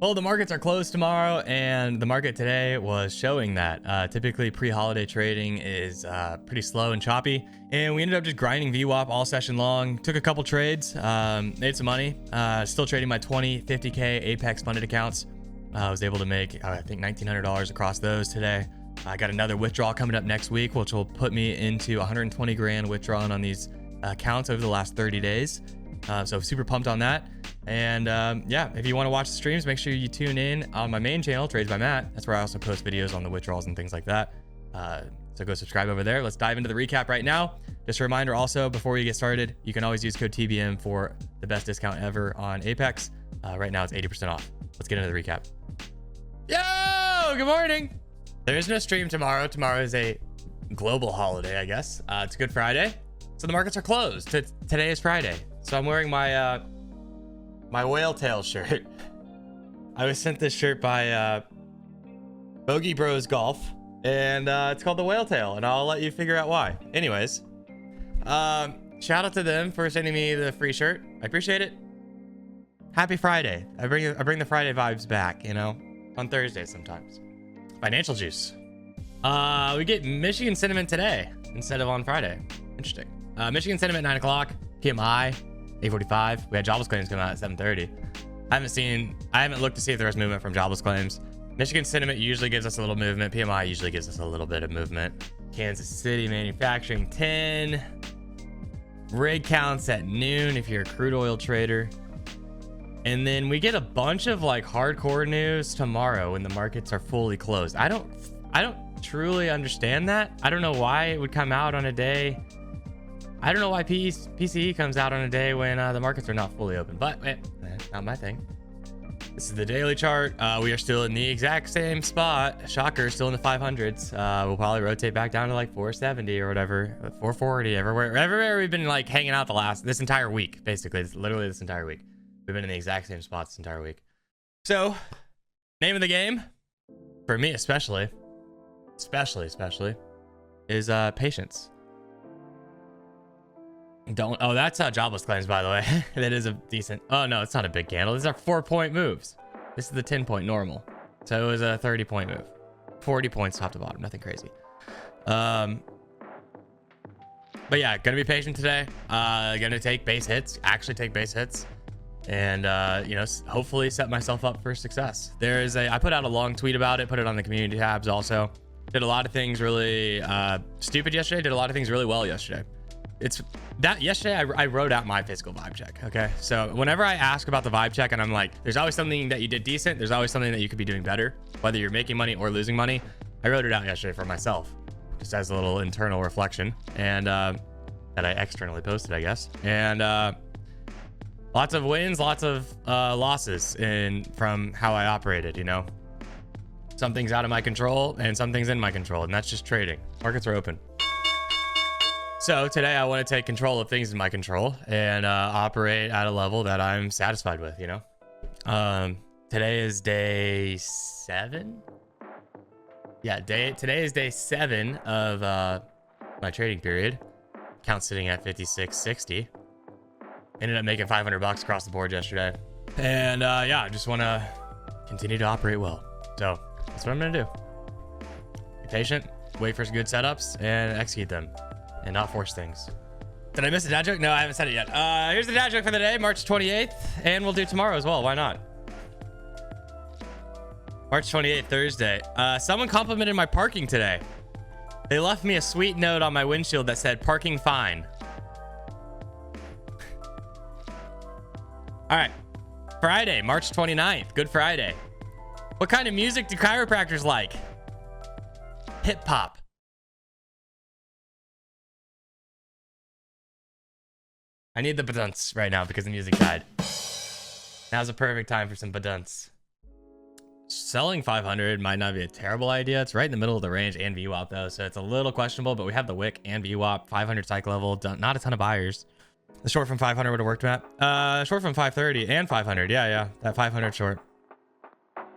Well, the markets are closed tomorrow, and the market today was showing that. Typically, pre-holiday trading is pretty slow and choppy, and we ended up just grinding VWAP all session long. Took a couple trades, made some money. Still trading my 20, 50K Apex funded accounts. I was able to make, I think, $1,900 across those today. I got another withdrawal coming up next week, which will put me into 120 grand withdrawn on these accounts over the last 30 days. So super pumped on that. And yeah, if you want to watch the streams, make sure you tune in on my main channel, Trades by Matt. That's where I also post videos on the withdrawals and things like that. So go subscribe over there. Let's dive into the recap right now. Just a reminder also, before we get started, you can always use code TBM for the best discount ever on Apex. Right now it's 80% off. Let's get into the recap. Yo, good morning. There is no stream tomorrow. Tomorrow is a global holiday, I guess. It's Good Friday. So the markets are closed. Today is Friday. So I'm wearing my my whale tail shirt. I was sent this shirt by Bogey Bros Golf, and it's called the whale tail, and I'll let you figure out why. Anyways, shout out to them for sending me the free shirt. I appreciate it. Happy Friday. I bring the Friday vibes back, you know, on Thursdays sometimes. Financial juice. We get Michigan sentiment today instead of on Friday. Interesting. Michigan sentiment 9 o'clock. PMI 8:45. We had jobless claims come out at 7:30. I haven't looked to see if there was movement from jobless claims. Michigan sentiment usually gives us a little movement. PMI usually gives us a little bit of movement. Kansas City manufacturing 10. Rig counts at noon if you're a crude oil trader. And then we get a bunch of like hardcore news tomorrow when the markets are fully closed. I don't truly understand that. I don't know why it would come out on a day. I don't know why PCE comes out on a day when the markets are not fully open, but not my thing. This is the daily chart. We are still in the exact same spot. Shocker, still in the 500s. We'll probably rotate back down to like 470 or whatever, 440, everywhere we've been like hanging out this entire week, basically. It's literally this entire week. We've been in the exact same spot this entire week. So, name of the game, for me especially, is patience. That's jobless claims, by the way. That is a decent, oh no, it's not a big candle. These are 4-point moves. This is the 10-point normal. So it was a 30-point move. 40 points top to bottom, nothing crazy. But yeah, gonna be patient today. Gonna take base hits, and you know, hopefully set myself up for success. I put out a long tweet about it, put it on the community tabs also. Did a lot of things really stupid yesterday, did a lot of things really well yesterday. Yesterday I wrote out my physical vibe check. Okay, so whenever I ask about the vibe check and I'm like, there's always something that you did decent, there's always something that you could be doing better, whether you're making money or losing money. I wrote it out yesterday for myself, just as a little internal reflection, and that I externally posted, I guess. And lots of wins, lots of losses from how I operated, you know. Some things out of my control and some things in my control, and that's just trading. Markets are open. So today I want to take control of things in my control and operate at a level that I'm satisfied with, you know. Today is day 7. Yeah, today is day 7 of my trading period. Count sitting at 56.60. Ended up making $500 across the board yesterday. And yeah, I just want to continue to operate well. So that's what I'm going to do. Be patient, wait for some good setups, and execute them. And not force things. Did I miss a dad joke? No, I haven't said it yet. Here's the dad joke for the day, March 28th. And we'll do tomorrow as well. Why not? March 28th, Thursday. Someone complimented my parking today. They left me a sweet note on my windshield that said, "Parking fine." All right. Friday, March 29th. Good Friday. What kind of music do chiropractors like? Hip hop. I need the badunts right now because the music died. Now's a perfect time for some badunts. Selling 500 might not be a terrible idea. It's right in the middle of the range and VWAP though, so it's a little questionable, but we have the wick and VWAP, 500 cycle level, not a ton of buyers. The short from 500 would have worked, Matt. Short from 530 and 500. Yeah. That 500 short.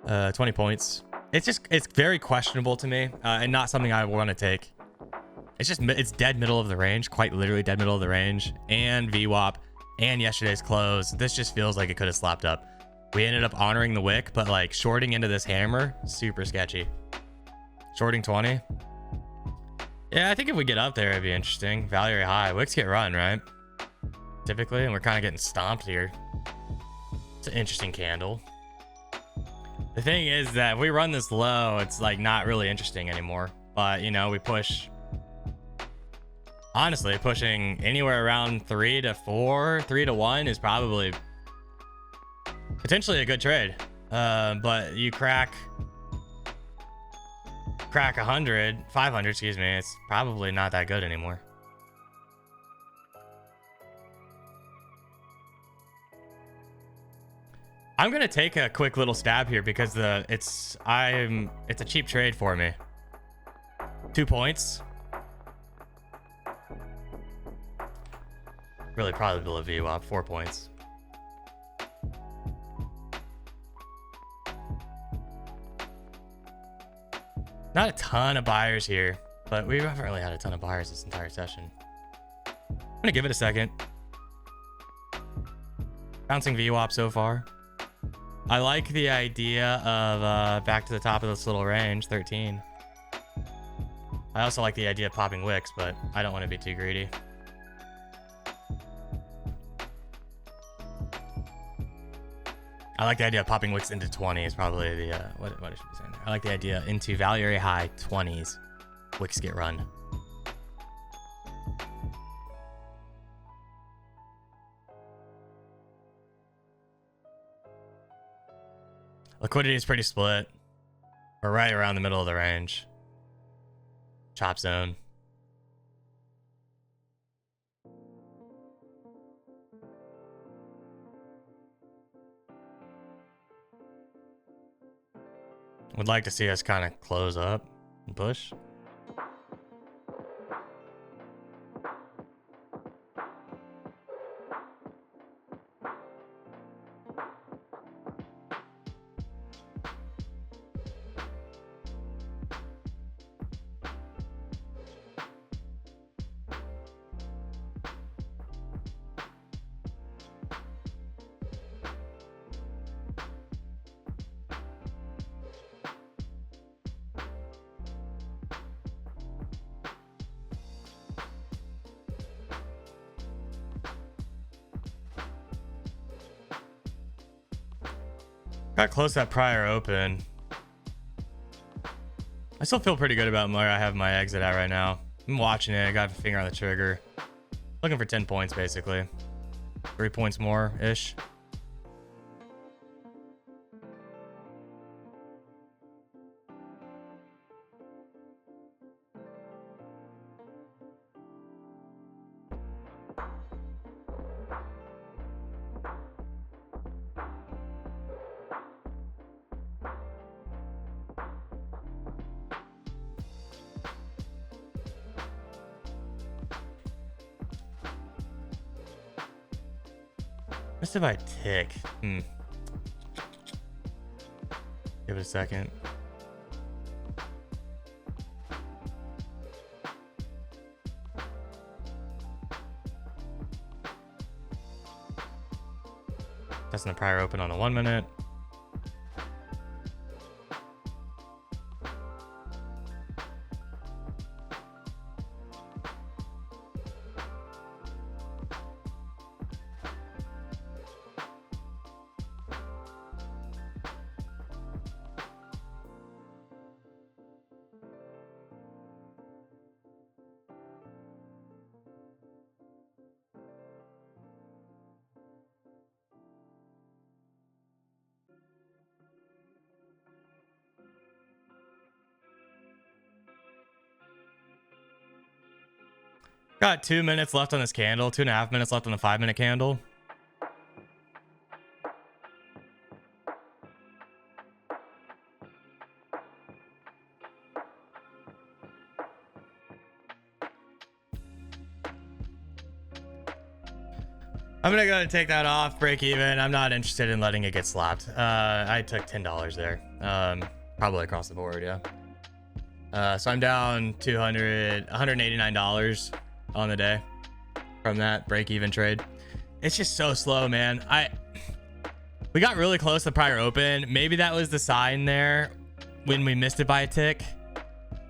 20 points. It's very questionable to me and not something I want to take. It's dead middle of the range, quite literally dead middle of the range, and VWAP and yesterday's close. This just feels like it could have slapped up. We ended up honoring the wick, but like shorting into this hammer, super sketchy. Shorting 20. Yeah, I think if we get up there, it'd be interesting. Value area high. Wicks get run, right? Typically, and we're kind of getting stomped here. It's an interesting candle. The thing is that if we run this low, it's like not really interesting anymore. But, you know, we push... Honestly, pushing anywhere around 3 to 4, 3 to 1 is probably potentially a good trade. But you crack 500, excuse me, it's probably not that good anymore. I'm gonna take a quick little stab here because it's a cheap trade for me. 2 points. Really probably below VWAP, 4 points. Not a ton of buyers here, but we haven't really had a ton of buyers this entire session. I'm gonna give it a second. Bouncing VWAP so far. I like the idea of back to the top of this little range, 13. I also like the idea of popping wicks, but I don't want to be too greedy. I like the idea of popping wicks into 20 is probably the, what I should be saying there. I like the idea into value area high 20s, wicks get run. Liquidity is pretty split. We're right around the middle of the range. Chop zone. Would like to see us kind of close up and push. Got close that prior open. I still feel pretty good about where I have my exit at right now. I'm watching it. I got a finger on the trigger. Looking for 10 points, basically. 3 points more-ish. Just if I tick. Give it a second. Testing the prior open on a 1 minute. Got 2 minutes left on this candle, 2.5 minutes left on the 5-minute candle. I'm gonna go and take that off, break even. I'm not interested in letting it get slapped. I took $10 there, probably across the board, yeah. So I'm down $189 on the day from that break even trade. It's just so slow, man. We got really close to the prior open. Maybe that was the sign there when we missed it by a tick.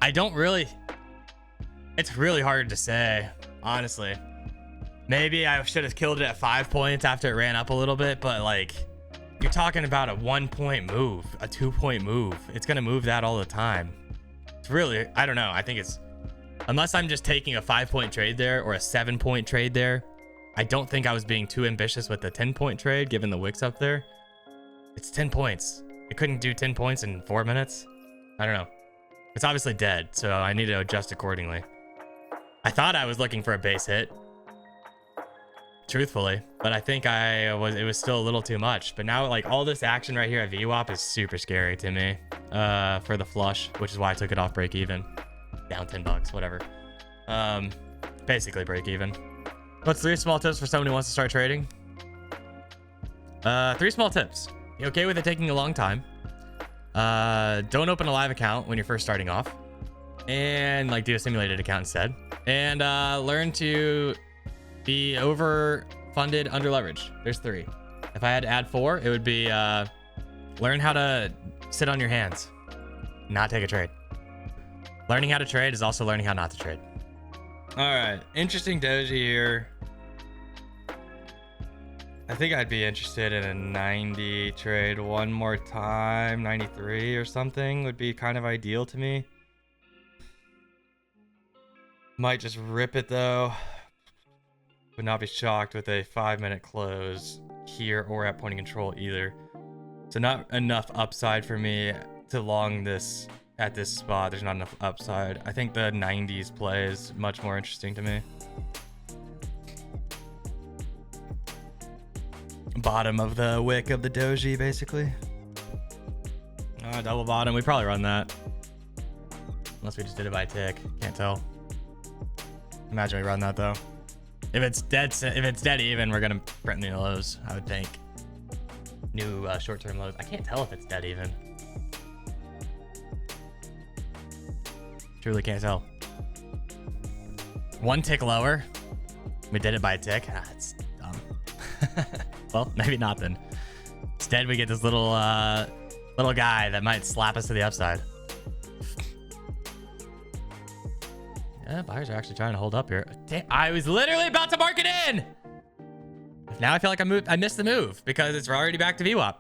I don't really... It's really hard to say, honestly. Maybe I should have killed it at 5 points after it ran up a little bit, but like, you're talking about a 1 point move, a 2 point move. It's going to move that all the time. It's really, I don't know. I think it's, unless I'm just taking a 5 point trade there or a 7 point trade there, I don't think I was being too ambitious with the 10 point trade, given the wicks up there. It's 10 points. It couldn't do 10 points in 4 minutes. I don't know. It's obviously dead, so I need to adjust accordingly. I thought I was looking for a base hit, truthfully, but I think it was still a little too much. But now, like, all this action right here at VWAP is super scary to me for the flush, which is why I took it off break even. Down $10, whatever. Basically break even. What's 3 small tips for someone who wants to start trading? 3 small tips. You okay with it taking a long time? Don't open a live account when you're first starting off, and like do a simulated account instead. And learn to be overfunded, under leveraged. There's 3. If I had to add 4, it would be learn how to sit on your hands, not take a trade. Learning how to trade is also learning how not to trade. All right, interesting doji here. I think I'd be interested in a 90 trade one more time. 93 or something would be kind of ideal to me. Might just rip it though. Would not be shocked with a 5-minute close here or at point of control either. So not enough upside for me to long this at this spot. There's not enough upside. I think the 90s play is much more interesting to me. Bottom of the wick of the doji, basically. Double bottom. We probably run that. Unless we just did it by tick. Can't tell. Imagine we run that though. If it's dead even, we're gonna print the lows, I would think. New short-term lows. I can't tell if it's dead even. Truly can't tell. 1 tick lower. We did it by a tick. That's dumb. Well, maybe not then. Instead, we get this little guy that might slap us to the upside. Yeah, buyers are actually trying to hold up here. Damn, I was literally about to mark it in. Now I feel like I missed the move because it's already back to VWAP.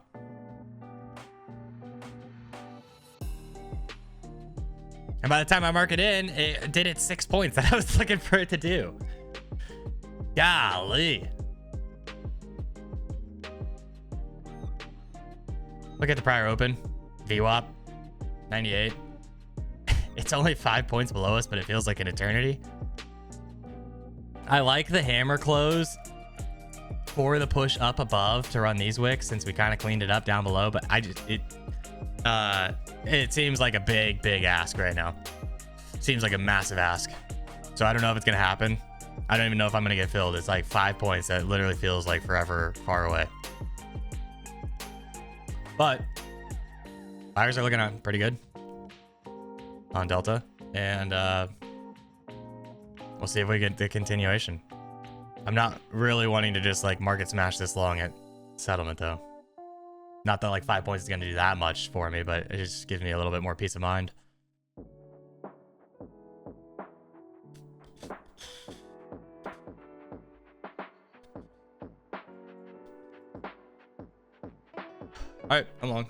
And by the time I mark it in, it did it 6 points that I was looking for it to do. Golly. Look at the prior open. VWAP. 98. It's only 5 points below us, but it feels like an eternity. I like the hammer close for the push up above to run these wicks since we kind of cleaned it up down below, but it seems like a big ask right now. Seems like a massive ask. So I don't know if it's going to happen. I don't even know if I'm going to get filled. It's like 5 points that literally feels like forever far away. But buyers are looking at pretty good on Delta, and we'll see if we get the continuation. I'm not really wanting to just like market smash this long at settlement though. Not that like 5 points is going to do that much for me, but it just gives me a little bit more peace of mind. All right, I'm long.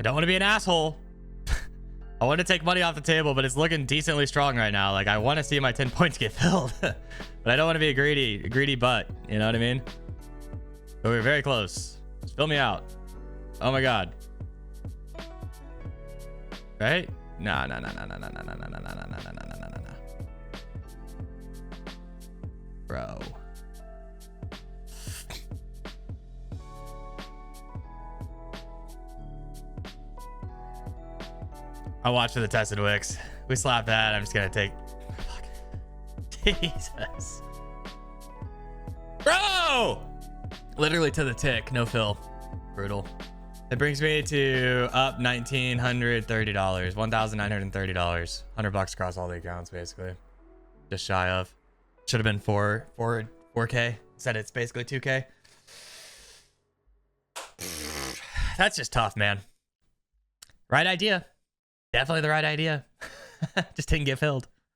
I don't want to be an asshole. I want to take money off the table, but it's looking decently strong right now. Like, I want to see my 10 points get filled, but I don't want to be a greedy butt. You know what I mean? But we're very close. Just fill me out. Oh my God. Right? No. Bro. I'll watch for the tested wicks. We slap that. I'm just gonna take. Fuck. Jesus. Bro! Literally to the tick. No fill. Brutal. It brings me to up $1,930. $1,930. $100 across all the accounts, basically. Just shy of. Should have been 4K. Said it's basically 2K. That's just tough, man. Right idea. Definitely the right idea. Just didn't get filled.